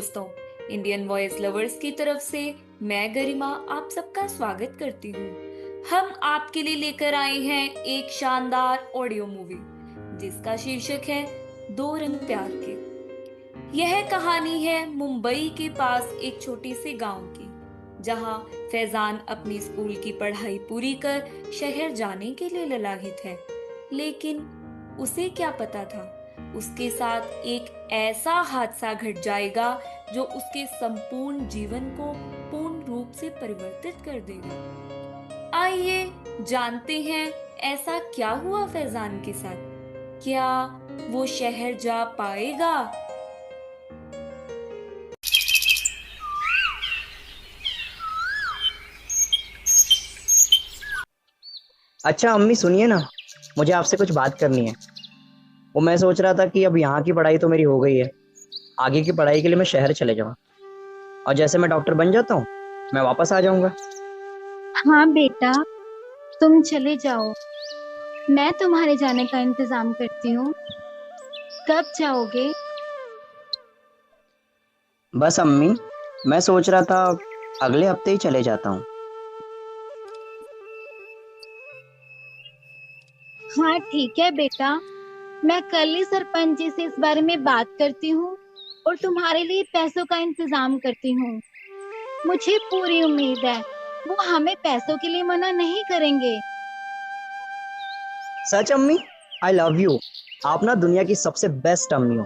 दोस्तों, Indian voice lovers की तरफ से मैं गरिमा आप सबका स्वागत करती हूँ। हम आपके लिए लेकर आए हैं एक शानदार ऑडियो मूवी जिसका शीर्षक है दो रंग प्यार के। यह कहानी है मुंबई के पास एक छोटी सी गांव की, जहां फैजान अपनी स्कूल की पढ़ाई पूरी कर शहर जाने के लिए ललाहित है। लेकिन उसे क्या पता था, उसके साथ एक ऐसा हादसा घट जाएगा जो उसके संपूर्ण जीवन को पूर्ण रूप से परिवर्तित कर देगा। आइए जानते हैं ऐसा क्या हुआ फैजान के साथ। क्या वो शहर जा पाएगा? अच्छा अम्मी सुनिए ना, मुझे आपसे कुछ बात करनी है। वो मैं सोच रहा था कि अब यहाँ की पढ़ाई तो मेरी हो गई है, आगे की पढ़ाई के लिए मैं शहर चले जाऊँ और जैसे मैं डॉक्टर बन जाता हूँ मैं वापस आ जाऊंगा। हाँ बेटा, तुम चले जाओ। मैं तुम्हारे जाने का इंतजाम करती हूँ। कब जाओगे? बस अम्मी, मैं सोच रहा था अगले हफ्ते ही चले जाता हूँ। हाँ ठीक है बेटा, मैं कल ही सरपंच जी से इस बारे में बात करती हूँ और तुम्हारे लिए पैसों का इंतजाम करती हूँ। मुझे पूरी उम्मीद है वो हमें पैसों के लिए मना नहीं करेंगे। सच अम्मी, आई लव यू। आप ना दुनिया की सबसे बेस्ट अम्मी हो।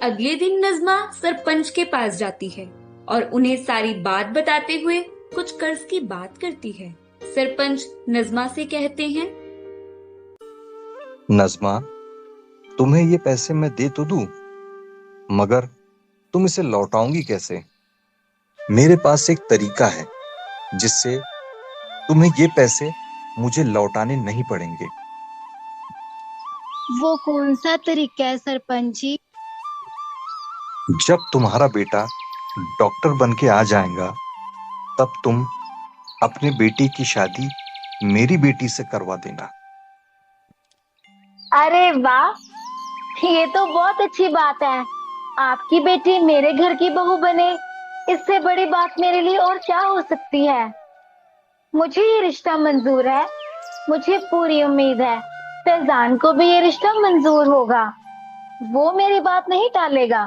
अगले दिन नज़्मा सरपंच के पास जाती है और उन्हें सारी बात बताते हुए कुछ कर्ज की बात करती है। सरपंच नज़्मा से कहते हैं, नज़्मा, तुम्हें ये पैसे मैं दे तो दूं, मगर तुम इसे लौटाओगी कैसे? मेरे पास एक तरीका है जिससे तुम्हें ये पैसे मुझे लौटाने नहीं पड़ेंगे। वो कौन सा तरीका है सरपंच जी? जब तुम्हारा बेटा डॉक्टर बन के आ जाएगा, तब तुम अपने बेटे की शादी मेरी बेटी से करवा देना। अरे वाह, ये तो बहुत अच्छी बात है। आपकी बेटी मेरे घर की बहू बने, इससे बड़ी बात मेरे लिए और क्या हो सकती है। मुझे ये रिश्ता मंजूर है। मुझे पूरी उम्मीद है फैजान को भी ये रिश्ता मंजूर होगा। वो मेरी बात नहीं टालेगा।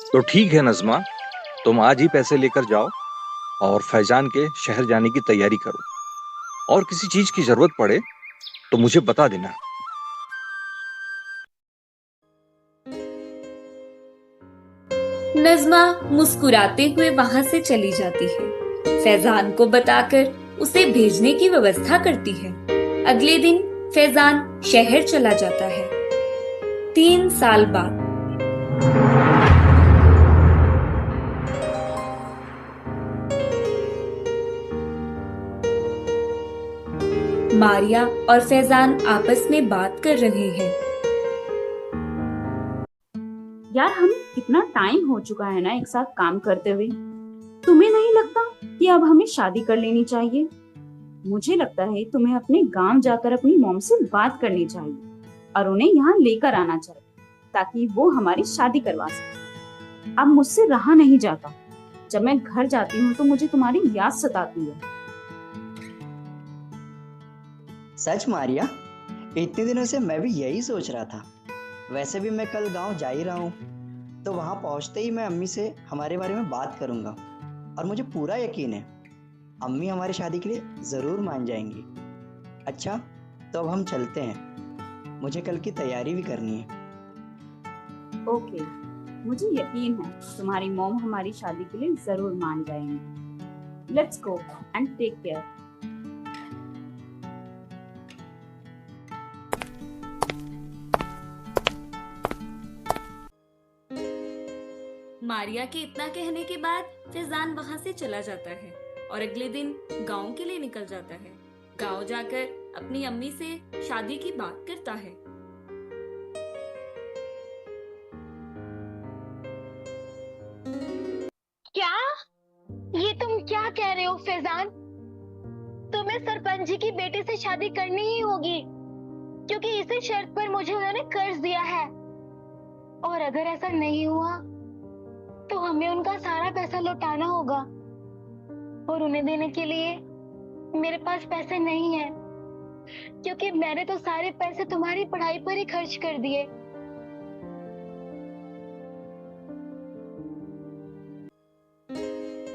तो ठीक है नज़्मा, तुम आज ही पैसे लेकर जाओ और फैजान के शहर जाने की तैयारी करो। और किसी चीज की जरूरत पड़े तो मुझे बता देना। नज़्मा मुस्कुराते हुए वहां से चली जाती है। फैजान को बताकर उसे भेजने की व्यवस्था करती है। अगले दिन फैजान शहर चला जाता है। 3 साल बाद मारिया और फैजान आपस में बात कर रहे हैं। यार, हम कितना टाइम हो चुका है ना एक साथ काम करते हुए। तुम्हें नहीं लगता कि अब हमें शादी कर लेनी चाहिए? मुझे लगता है तुम्हें अपने गांव जाकर अपनी मॉम से बात करनी चाहिए और उन्हें यहाँ लेकर आना चाहिए ताकि वो हमारी शादी करवा सके। अब मुझसे रहा नहीं जाता। जब मैं घर जाती हूँ तो मुझे तुम्हारी याद सताती है। सच मारिया, इतने दिनों से मैं भी यही सोच रहा था। वैसे भी मैं कल गांव जा ही रहा हूँ, तो वहां पहुंचते ही मैं अम्मी से हमारे बारे में बात करूंगा और मुझे पूरा यकीन है अम्मी हमारी शादी के लिए ज़रूर मान जाएंगी। अच्छा, तो अब हम चलते हैं, मुझे कल की तैयारी भी करनी है। ओके, मुझे यकीन है तुम्हारी मॉम हमारी शादी के लिए जरूर मान जाएंगी। Let's go and take care. Maria के इतना कहने के बाद फैजान वहां से चला जाता है और अगले दिन गांव के लिए निकल जाता है। गांव जाकर अपनी अम्मी से शादी की बात करता है। क्या? ये तुम क्या कह रहे हो फैजान? तुम्हें सरपंच जी की बेटी से शादी करनी ही होगी, क्योंकि इसी शर्त पर मुझे उन्होंने कर्ज दिया है। और अगर ऐसा नहीं हुआ तो हमें उनका सारा पैसा लौटाना होगा, और उन्हें देने के लिए मेरे पास पैसे नहीं है, क्योंकि मैंने तो सारे पैसे तुम्हारी पढ़ाई पर ही खर्च कर दिए।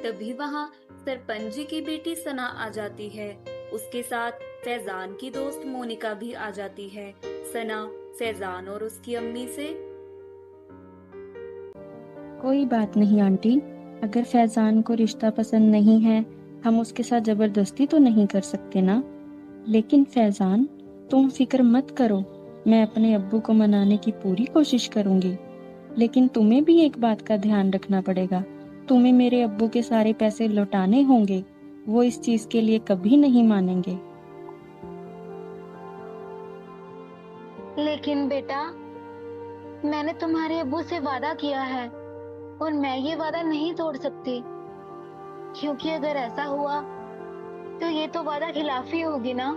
तभी वहाँ सरपंच जी की बेटी सना आ जाती है। उसके साथ फैजान की दोस्त मोनिका भी आ जाती है। सना फैजान और उसकी अम्मी से कोई बात नहीं आंटी, अगर फैजान को रिश्ता पसंद नहीं है, हम उसके साथ जबरदस्ती तो नहीं कर सकते ना। लेकिन फैजान, तुम फिक्र मत करो, मैं अपने अब्बू को मनाने की पूरी कोशिश करूंगी। लेकिन तुम्हें भी एक बात का ध्यान रखना पड़ेगा, तुम्हें मेरे अब्बू के सारे पैसे लौटाने होंगे। वो इस चीज के लिए कभी नहीं मानेंगे। लेकिन बेटा, मैंने तुम्हारे अब्बू से वादा किया है और मैं ये वादा नहीं तोड़ सकती, क्योंकि अगर ऐसा हुआ तो ये तो वादा खिलाफी होगी ना।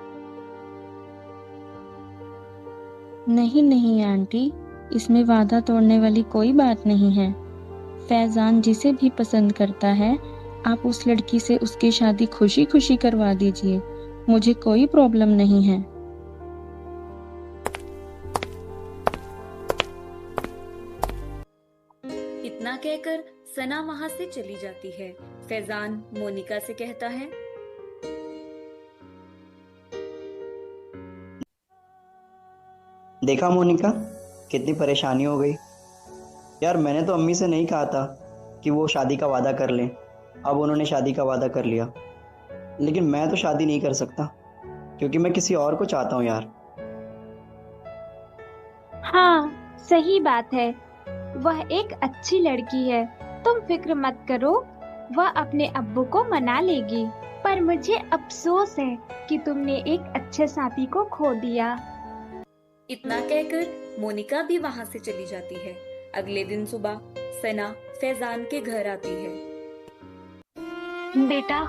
नहीं नहीं आंटी, इसमें वादा तोड़ने वाली कोई बात नहीं है। फैजान जिसे भी पसंद करता है, आप उस लड़की से उसकी शादी खुशी खुशी करवा दीजिए, मुझे कोई प्रॉब्लम नहीं है। इतना कहकर सना वहाँ से चली जाती है। फैजान मोनिका से कहता है, देखा मोनिका, कितनी परेशानी हो गई यार। मैंने तो अम्मी से नहीं कहा था कि वो शादी का वादा कर लें, अब उन्होंने शादी का वादा कर लिया। लेकिन मैं तो शादी नहीं कर सकता, क्योंकि मैं किसी और को चाहता हूँ यार। हाँ, सही बात है। वह एक अच्छी लड़की है, तुम फिक्र मत करो, वह अपने अब्बू को मना लेगी। पर मुझे अफसोस है कि तुमने एक अच्छे साथी को खो दिया। इतना कहकर मोनिका भी वहाँ से चली जाती है। अगले दिन सुबह सना फैजान के घर आती है। बेटा,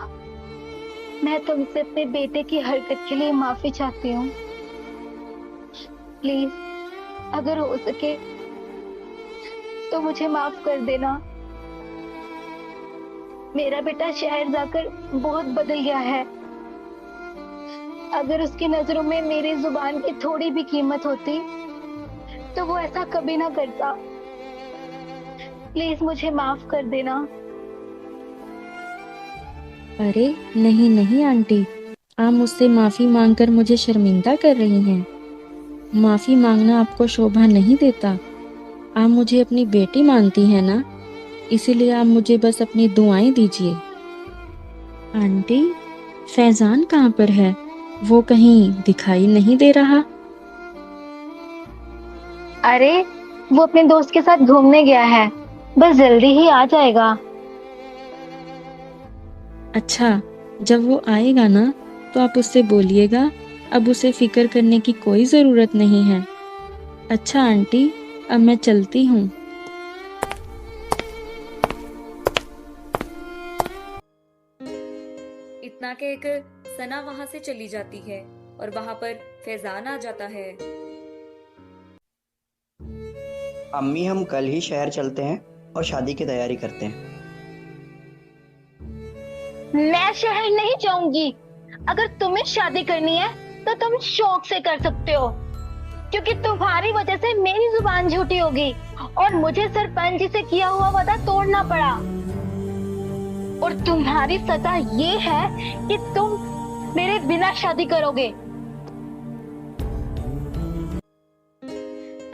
मैं तुमसे अपने बेटे की हरकत के लिए माफी चाहती हूँ। प्लीज, अगर हो सके तो मुझे माफ कर देना। मेरा बेटा शहर जाकर बहुत बदल गया है। अगर उसकी नजरों में मेरी जुबान की थोड़ी भी कीमत होती तो वो ऐसा कभी ना करता। प्लीज मुझे माफ कर देना। अरे नहीं नहीं आंटी, आप मुझसे माफी मांगकर मुझे शर्मिंदा कर रही हैं। माफी मांगना आपको शोभा नहीं देता। आप मुझे अपनी बेटी मानती हैं ना, इसीलिए आप मुझे बस अपनी दुआएं दीजिए। आंटी, फैजान कहाँ पर है? वो कहीं दिखाई नहीं दे रहा। अरे, वो अपने दोस्त के साथ घूमने गया है, बस जल्दी ही आ जाएगा। अच्छा, जब वो आएगा ना तो आप उससे बोलिएगा, अब उसे फिक्र करने की कोई जरूरत नहीं है। अच्छा आंटी, अब मैं चलती हूँ। इतना कहकर सना वहाँ से चली जाती है और वहाँ पर फैजान आ जाता है। अम्मी, हम कल ही शहर चलते हैं और शादी की तैयारी करते हैं। मैं शहर नहीं जाऊंगी। अगर तुम्हें शादी करनी है तो तुम शौक से कर सकते हो, क्योंकि तुम्हारी वजह से मेरी जुबान झूठी होगी और मुझे सरपंच जी से किया हुआ वादा तोड़ना पड़ा। और तुम्हारी सजा ये है कि तुम मेरे बिना शादी करोगे।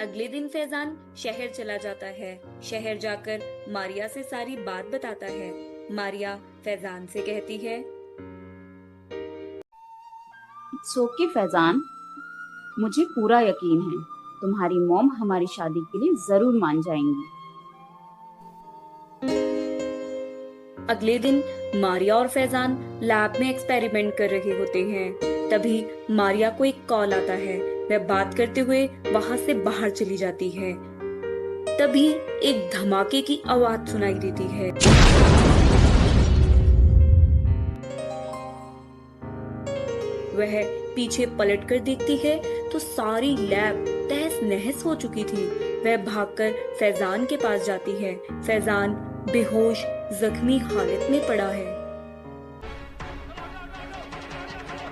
अगले दिन फैजान शहर चला जाता है। शहर जाकर मारिया से सारी बात बताता है। मारिया फैजान से कहती है, इट्स ओके फैजान, मुझे पूरा यकीन है तुम्हारी मॉम हमारी शादी के लिए जरूर मान जाएंगी। अगले दिन मारिया और फैजान लैब में एक्सपेरिमेंट कर रहे होते हैं। तभी मारिया को एक कॉल आता है। वह बात करते हुए वहां से बाहर चली जाती है। तभी एक धमाके की आवाज सुनाई देती है। वह पीछे पलटकर देखती है तो सारी लैब तहस नहस हो चुकी थी। वह भागकर फैजान के पास जाती है। फैजान बेहोश जख्मी हालत में पड़ा है।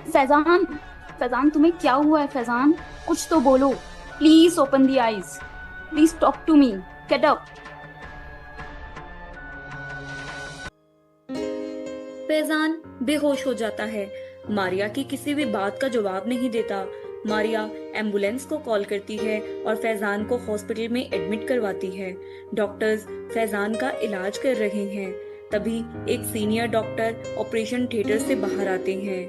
फैजान, फैजान तुम्हें क्या हुआ है फैजान? कुछ तो बोलो। Please open the eyes. Please talk to me. Get up. Faizan बेहोश हो जाता है। मारिया की किसी भी बात का जवाब नहीं देता। मारिया एम्बुलेंस को कॉल करती है और फैजान को हॉस्पिटल में एडमिट करवाती है। डॉक्टर्स फैजान का इलाज कर रहे हैं। तभी एक सीनियर डॉक्टर ऑपरेशन थिएटर से बाहर आते हैं।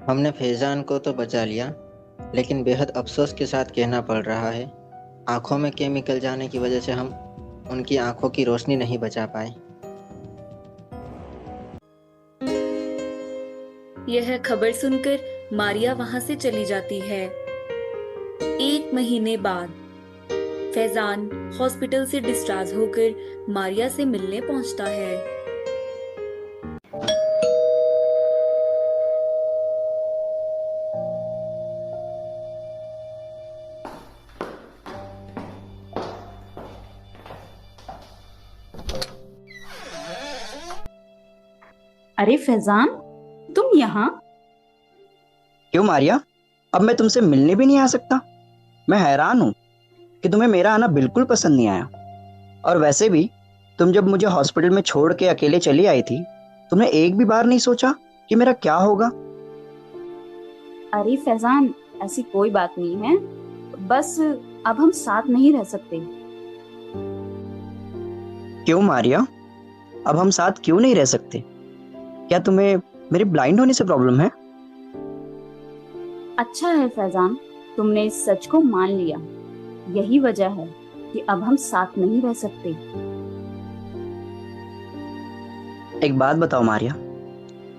हमने फैजान को तो बचा लिया, लेकिन बेहद अफसोस के साथ कहना पड़ रहा है, आंखों में केमिकल जाने की वजह से हम उनकी आंखों की रोशनी नहीं बचा पाए। यह खबर सुनकर मारिया वहां से चली जाती है। 1 महीने बाद फैजान हॉस्पिटल से डिस्चार्ज होकर मारिया से मिलने पहुंचता है। अरे फैजान, तुम यहाँ? क्यों मारिया, अब मैं तुमसे मिलने भी नहीं आ सकता? मैं हैरान हूँ कि तुम्हें मेरा आना बिल्कुल पसंद नहीं आया। और वैसे भी तुम जब मुझे हॉस्पिटल में छोड़ के अकेले चली आई थी, तुमने एक भी बार नहीं सोचा कि मेरा क्या होगा? अरे फैजान, ऐसी कोई बात नहीं है। बस अब हम साथ नहीं रह सकते। क्यों मारिया, अब हम साथ क्यों नहीं रह सकते? क्या तुम्हें मेरे ब्लाइंड होने से प्रॉब्लम है? अच्छा है फैजान, तुमने इस सच को मान लिया। यही वजह है कि अब हम साथ नहीं रह सकते। एक बात बताओ मारिया,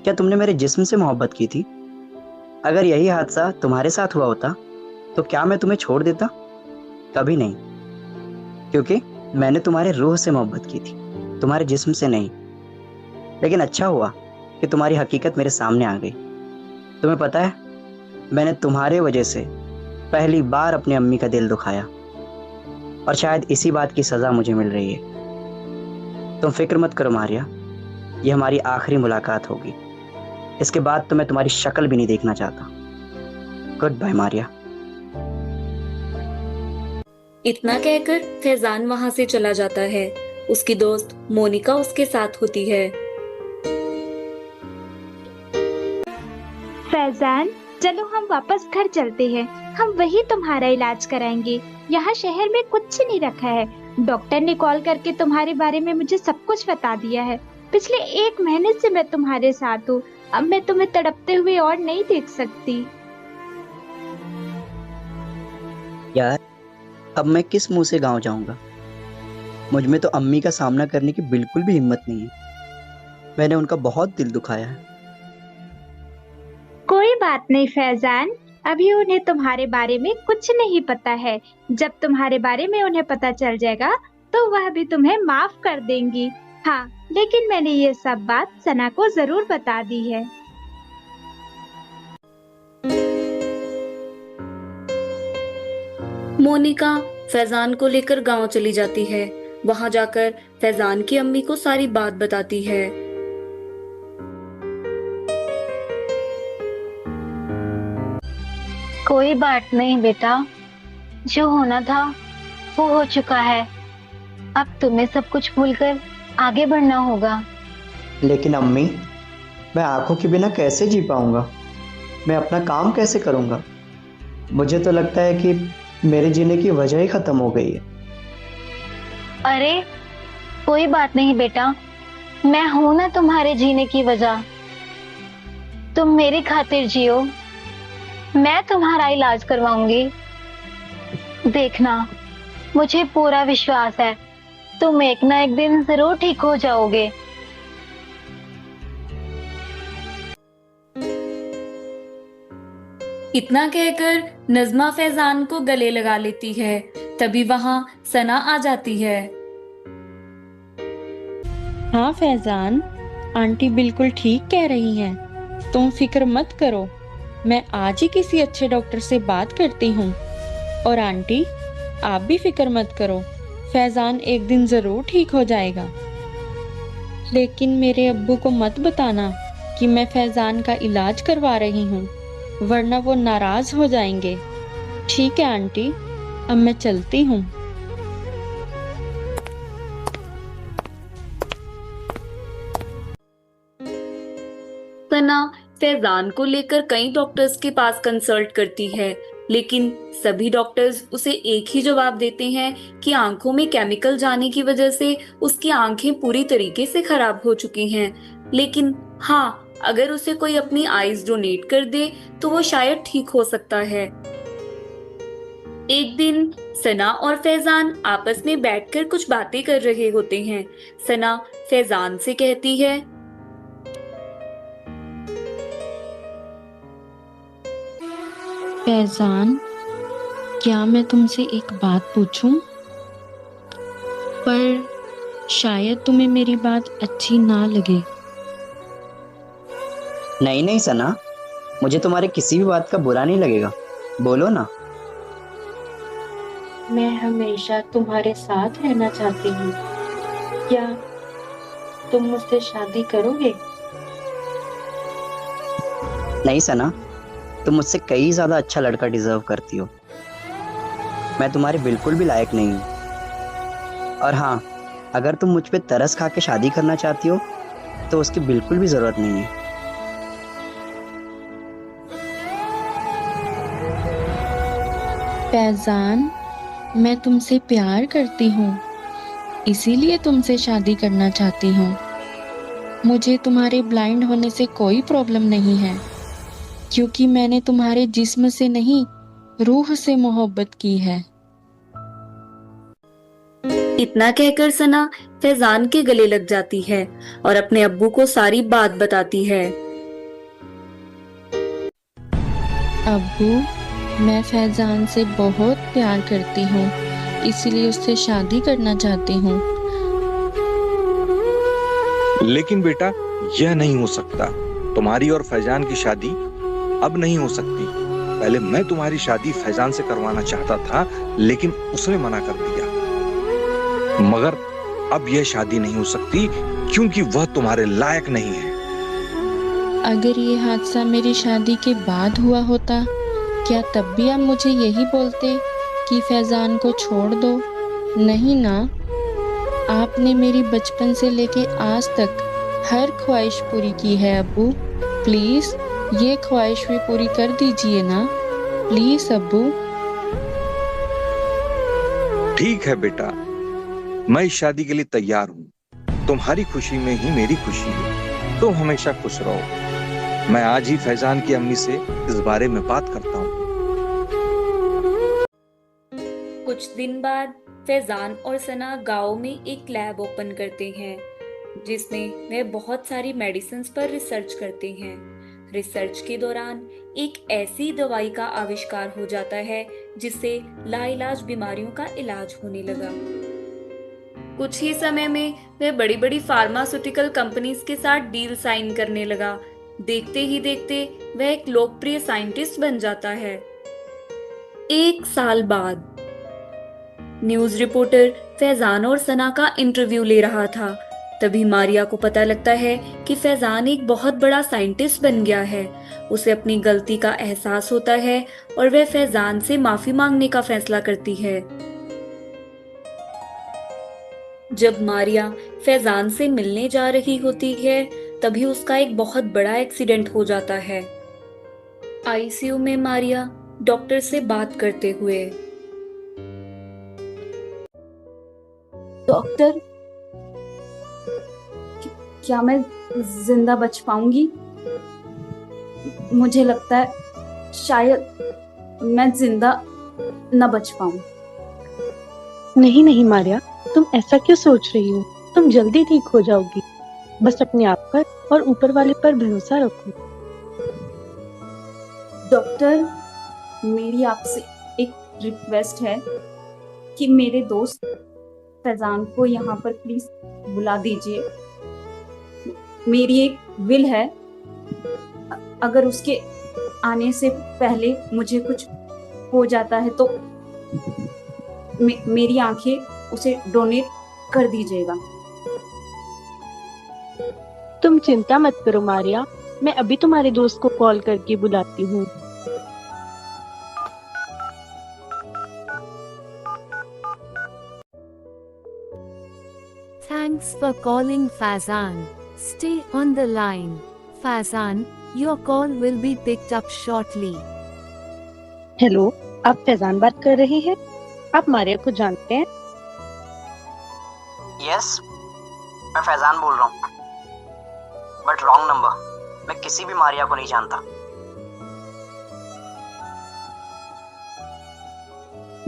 क्या तुमने मेरे जिस्म से मोहब्बत की थी? अगर यही हादसा तुम्हारे साथ हुआ होता तो क्या मैं तुम्हें छोड़ देता? कभी नहीं, क्योंकि मैंने तुम्हारे रूह से मोहब्बत की थी, तुम्हारे जिस्म से नहीं। लेकिन अच्छा हुआ कि तुम्हारी हकीकत मेरे सामने आ गई। तुम्हें पता है, मैंने तुम्हारे वजह से पहली बार अपनी अम्मी का दिल दुखाया, और शायद इसी बात की सज़ा मुझे मिल रही है। तुम फिक्र मत करो मारिया, ये हमारी आखिरी मुलाकात होगी। इसके बाद तो मैं तुम्हारी शक्ल भी नहीं देखना चाहता। Goodbye Maria. इतना कहकर फैजान वहां से चला जाता है। उसकी दोस्त मोनिका उसके साथ होती है। फैजान, चलो हम वापस घर चलते हैं। हम वही तुम्हारा इलाज कराएंगे। यहाँ शहर में कुछ नहीं रखा है। डॉक्टर ने कॉल करके तुम्हारे बारे में मुझे सब कुछ बता दिया है। पिछले 1 महीने से मैं तुम्हारे साथ हूँ। अब मैं तुम्हें तड़पते हुए और नहीं देख सकती। यार, अब मैं किस मुंह से गांव जाऊंगा? मुझ में तो अम्मी का सामना करने की बिल्कुल भी हिम्मत नहीं है। मैंने उनका बहुत दिल दुखाया है। कोई बात नहीं फैजान, अभी उन्हें तुम्हारे बारे में कुछ नहीं पता है। जब तुम्हारे बारे में उन्हें पता चल जाएगा तो वह भी तुम्हें माफ कर देंगी। हाँ, लेकिन मैंने ये सब बात सना को जरूर बता दी है। मोनिका फैजान को लेकर गांव चली जाती है। वहां जाकर फैजान की अम्मी को सारी बात बताती है। कोई बात नहीं बेटा, जो होना था वो हो चुका है। अब तुम्हें सब कुछ भूलकर आगे बढ़ना होगा। लेकिन अम्मी, मैं आंखों के बिना कैसे जी पाऊंगा? मैं अपना काम कैसे करूंगा? मुझे तो लगता है कि मेरे जीने की वजह ही खत्म हो गई है। अरे कोई बात नहीं बेटा, मैं हूं ना तुम्हारे जीने की वजह। तुम मेरी खातिर जियो, मैं तुम्हारा इलाज करवाऊंगी। देखना, मुझे पूरा विश्वास है तुम एक ना एक दिन जरूर ठीक हो जाओगे। इतना कहकर नज़्मा फैजान को गले लगा लेती है। तभी वहां सना आ जाती है। हाँ फैजान, आंटी बिल्कुल ठीक कह रही हैं। तुम फिक्र मत करो, मैं आज ही किसी अच्छे डॉक्टर से बात करती हूँ। और आंटी, आप भी फिक्र मत करो, फैजान एक दिन जरूर ठीक हो जाएगा। लेकिन मेरे अब्बू को मत बताना कि मैं फैजान का इलाज करवा रही हूँ, वरना वो नाराज हो जाएंगे। ठीक है आंटी, अब मैं चलती हूँ। सना फैजान को लेकर कई डॉक्टर्स के पास कंसल्ट करती है, लेकिन सभी डॉक्टर्स उसे एक ही जवाब देते हैं कि आंखों में केमिकल जाने की वजह से उसकी आंखें पूरी तरीके से खराब हो चुकी हैं। लेकिन हाँ, अगर उसे कोई अपनी आईज डोनेट कर दे तो वो शायद ठीक हो सकता है। एक दिन सना और फैजान आपस में बैठकर कुछ बातें कर रहे होते हैं। सना फैजान से कहती है, फैजान, क्या मैं तुमसे एक बात पूछूं? पर शायद तुम्हें मेरी बात अच्छी ना लगे। नहीं नहीं सना, मुझे तुम्हारे किसी भी बात का बुरा नहीं लगेगा, बोलो ना। मैं हमेशा तुम्हारे साथ रहना चाहती हूँ। क्या तुम मुझसे शादी करोगे? नहीं सना, तुम मुझसे कई ज्यादा अच्छा लड़का डिजर्व करती हो। मैं तुम्हारे बिल्कुल भी लायक नहीं हूँ। और हाँ, अगर तुम मुझ पे तरस खा के शादी करना चाहती हो तो उसकी बिल्कुल भी जरूरत नहीं है। फैजान, मैं तुमसे प्यार करती हूँ, इसीलिए तुमसे शादी करना चाहती हूँ। मुझे तुम्हारे ब्लाइंड होने से कोई प्रॉब्लम नहीं है, क्योंकि मैंने तुम्हारे जिस्म से नहीं, रूह से मोहब्बत की है। इतना कहकर सना फैजान के गले लग जाती है और अपने अब्बू को सारी बात बताती है। अब्बू, मैं फैजान से बहुत प्यार करती हूँ, इसलिए उससे शादी करना चाहती हूँ। लेकिन बेटा, यह नहीं हो सकता। तुम्हारी और फैजान की शादी अब नहीं हो सकती। पहले मैं तुम्हारी शादी फैजान से करवाना चाहता था, लेकिन उसने मना कर दिया। मगर अब यह शादी नहीं हो सकती, क्योंकि वह तुम्हारे लायक नहीं है। अगर ये हादसा मेरी शादी के बाद हुआ होता, क्या तब भी आप मुझे यही बोलते कि फैजान को छोड़ दो? नहीं ना, आपने मेरी बचपन से लेके आज तक हर ख्वाहिश पूरी की है अब्बू। प्लीज ये ख्वाहिश भी पूरी कर दीजिए ना, प्लीज अब्बू। ठीक है बेटा, मैं इस शादी के लिए तैयार हूँ। तुम्हारी खुशी में ही मेरी खुशी है। तुम हमेशा खुश रहो। मैं आज ही फैजान की अम्मी से इस बारे में बात करता हूँ। कुछ दिन बाद फैजान और सना गांव में एक लैब ओपन करते हैं, जिसमें वे बहुत सारी मेडिसिन्स पर रिसर्च करते हैं। रिसर्च के दौरान एक ऐसी दवाई का आविष्कार हो जाता है जिससे लाइलाज बीमारियों का इलाज होने लगा। कुछ ही समय में वह बड़ी बड़ी फार्मास्यूटिकल कंपनीज के साथ डील साइन करने लगा। देखते ही देखते वह एक लोकप्रिय साइंटिस्ट बन जाता है। एक साल बाद न्यूज रिपोर्टर फैजान और सना का इंटरव्यू ले रहा था। तभी मारिया को पता लगता है कि फैजान एक बहुत बड़ा साइंटिस्ट बन गया है। उसे अपनी गलती का एहसास होता है और वह फैजान से माफी मांगने का फैसला करती है। जब मारिया फैजान से मिलने जा रही होती है, तभी उसका एक बहुत बड़ा एक्सीडेंट हो जाता है। आईसीयू में मारिया डॉक्टर से बात करते हुए, डॉक्टर, क्या मैं जिंदा बच पाऊंगी? मुझे लगता है शायद मैं जिंदा न बच पाऊं। नहीं नहीं मारिया, तुम ऐसा क्यों सोच रही हो? तुम जल्दी ठीक हो जाओगी। बस अपने आप पर और ऊपर वाले पर भरोसा रखो। डॉक्टर, मेरी आपसे एक रिक्वेस्ट है कि मेरे दोस्त फैजान को यहाँ पर प्लीज बुला दीजिए। मेरी एक विल है, अगर उसके आने से पहले मुझे कुछ हो जाता है तो मेरी आंखें उसे डोनेट कर दीजिएगा। तुम चिंता मत करो मारिया, मैं अभी तुम्हारे दोस्त को कॉल करके बुलाती हूँ। Thanks for calling Fazan. Stay on the line. Fazan, your call will be picked up shortly. Hello, आप फैजान बात कर रहे हैं? आप मारिया को जानते हैं? यस, मैं फैजान बोल रहा हूँ, बट रॉन्ग नंबर। मैं किसी भी मारिया को नहीं जानता।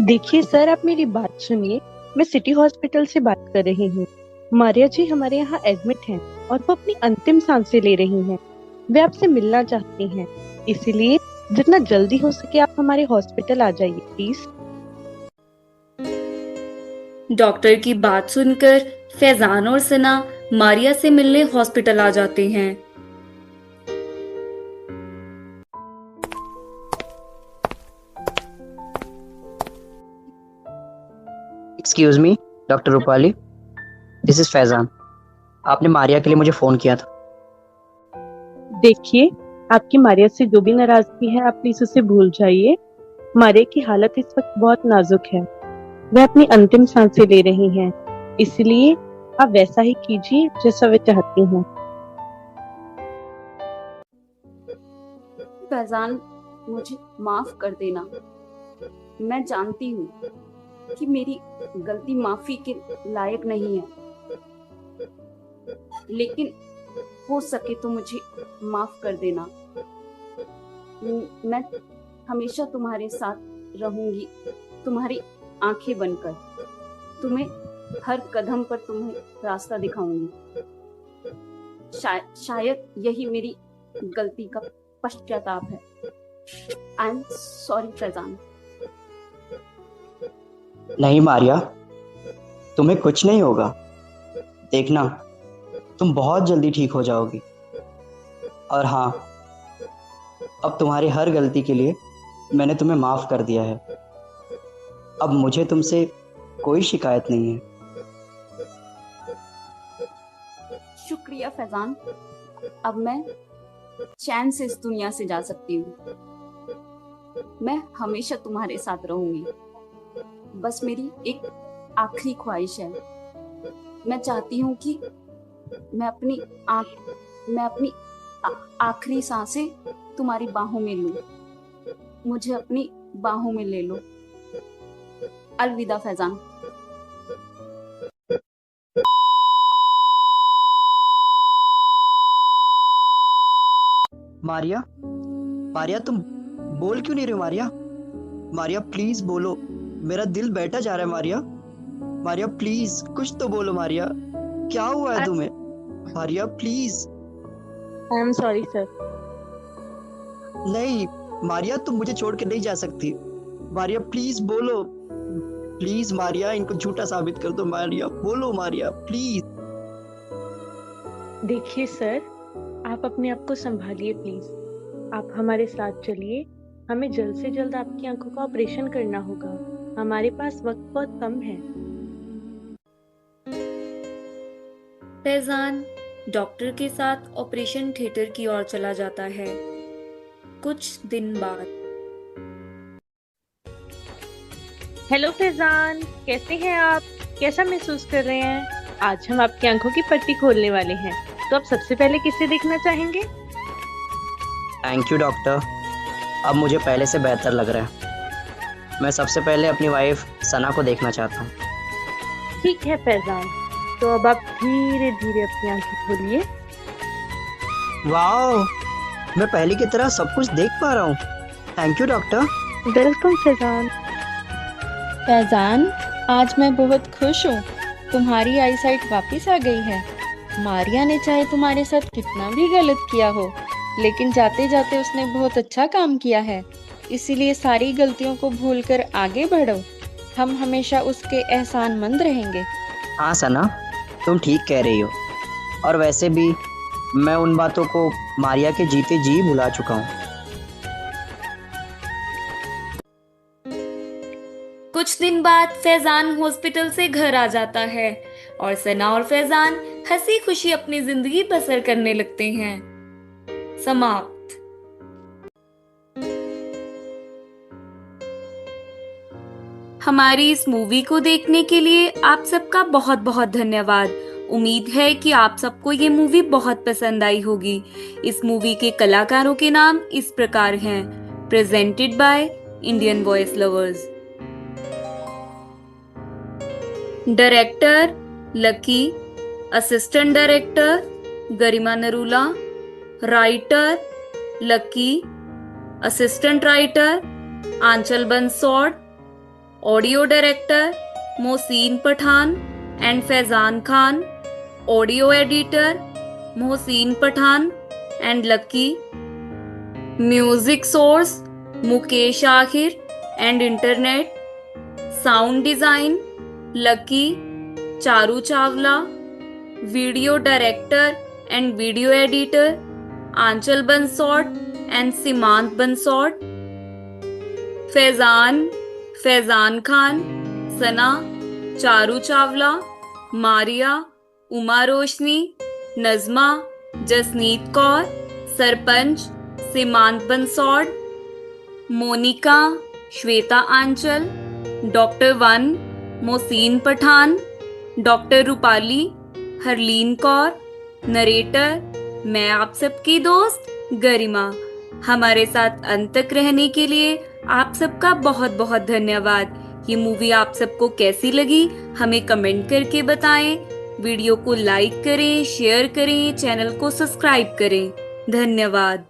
देखिए सर, आप मेरी बात सुनिए। मैं सिटी हॉस्पिटल से बात कर रही हूँ। मारिया जी हमारे यहाँ एडमिट हैं और वो अपनी अंतिम सांसें ले रही हैं। वे आपसे मिलना चाहती हैं, इसीलिए जितना जल्दी हो सके आप हमारे हॉस्पिटल आ जाइए प्लीज। डॉक्टर की बात सुनकर फैजान और सना मारिया से मिलने हॉस्पिटल आ जाते हैं। Excuse me, doctor Rupali, this is Faizan. आपने मारिया के लिए मुझे फोन किया था। देखिए, आपकी मारिया से जो भी नाराजगी है आप प्लीज उसे भूल जाइए। मारिया की हालत इस वक्त बहुत नाजुक है, वह अपनी अंतिम सांसें ले रही हैं, इसलिए आप वैसा ही कीजिए जैसा वे चाहती हैं। फैजान, मुझे माफ कर देना। मैं जानती हूँ कि मेरी गलती माफी के लायक नहीं है, लेकिन हो सके तो मुझे माफ कर देना। मैं हमेशा तुम्हारे साथ रहूंगी, तुम्हारी आंखें बनकर, तुम्हें हर कदम पर तुम्हें रास्ता दिखाऊंगी। शायद यही मेरी गलती का पश्चाताप है। I am sorry Faizan. नहीं मारिया, तुम्हें कुछ नहीं होगा। देखना, तुम बहुत जल्दी ठीक हो जाओगी। और हाँ, अब तुम्हारी हर गलती के लिए मैंने तुम्हें माफ कर दिया है। अब मुझे तुमसे कोई शिकायत नहीं है। शुक्रिया फैजान, अब मैं चैन से इस दुनिया से जा सकती हूँ। मैं हमेशा तुम्हारे साथ रहूंगी। बस मेरी एक आखिरी ख्वाहिश है। मैं चाहती हूँ कि मैं अपनी आखिरी सांसें तुम्हारी बाहों में लूं। मुझे अपनी बाहों में ले लो। अलविदा फैजान। मारिया, मारिया तुम बोल क्यों नहीं रहे हो? मारिया, मारिया प्लीज बोलो, मेरा दिल बैठा जा रहा है। मारिया, मारिया प्लीज कुछ तो बोलो। मारिया, क्या हुआ है तुम्हें? Maria please. I am sorry sir. नहीं मारिया, तुम मुझे छोड़ के नहीं जा सकती। मारिया प्लीज बोलो, प्लीज मारिया, इनको झूठा साबित कर दो। मारिया बोलो, मारिया प्लीज। देखिए सर, आप अपने आप को संभालिए प्लीज। आप हमारे साथ चलिए। हमें जल्द से जल्द आपकी आंखों का ऑपरेशन करना होगा। हमारे पास वक्त बहुत कम है। फैजान डॉक्टर के साथ ऑपरेशन थिएटर की ओर चला जाता है। कुछ दिन बाद। हेलो फैजान, कैसे हैं आप? कैसा महसूस कर रहे हैं? आज हम आपकी आंखों की पट्टी खोलने वाले हैं, तो आप सबसे पहले किसे देखना चाहेंगे? थैंक यू डॉक्टर, अब मुझे पहले से बेहतर लग रहा है। मैं सबसे पहले अपनी वाइफ सना को देखना चाहता हूँ। ठीक है फैजान, तो अब आप धीरे धीरे अपनी आंखें खोलिए। वाओ, मैं पहले की तरह सब कुछ देख पा रहा हूँ। Thank you doctor. Welcome Faizan. Faizan, आज मैं बहुत खुश हूँ, तुम्हारी आईसाइट वापस आ गई है। मारिया ने चाहे तुम्हारे साथ कितना भी गलत किया हो, लेकिन जाते जाते उसने बहुत अच्छा काम किया है। इसीलिए सारी गलतियों को भूलकर आगे बढ़ो। हम हमेशा उसके एहसानमंद रहेंगे। हाँ सना, तुम ठीक कह रही हो। और वैसे भी मैं उन बातों को मारिया के जीते जी भुला चुका हूँ। दिन बाद फैजान हॉस्पिटल से घर आ जाता है और सना और फैजान हंसी खुशी अपनी जिंदगी बसर करने लगते हैं। समाप्त। हमारी इस मूवी को देखने के लिए आप सबका बहुत बहुत धन्यवाद। उम्मीद है कि आप सबको ये मूवी बहुत पसंद आई होगी। इस मूवी के कलाकारों के नाम इस प्रकार हैं। Presented by Indian voice lovers. Director Lucky, assistant director Garima Narula, writer Lucky, assistant writer Aanchal Bansod, audio director Mohsin Pathan and Faizan Khan, audio editor Mohsin Pathan and Lucky, music source Mukesh Aakhir and internet, sound design Lucky, Charu Chawla, video director and video editor Aanchal Bansod and Seemant Bansod, Faizan Khan, Sana, Charu Chawla, Maria, Uma Roshni, Najma, Jasneet Kaur, sarpanch Seemant Bansod, Monika, Shweta Aanchal, doctor 1 Mohsin Pathan, doctor Rupali, Harleen Kaur, narrator मैं आप सबकी दोस्त गरिमा। हमारे साथ अंत तक रहने के लिए आप सबका बहुत बहुत धन्यवाद। ये मूवी आप सबको कैसी लगी हमें कमेंट करके बताएं। वीडियो को लाइक करें, शेयर करें, चैनल को सब्सक्राइब करें। धन्यवाद।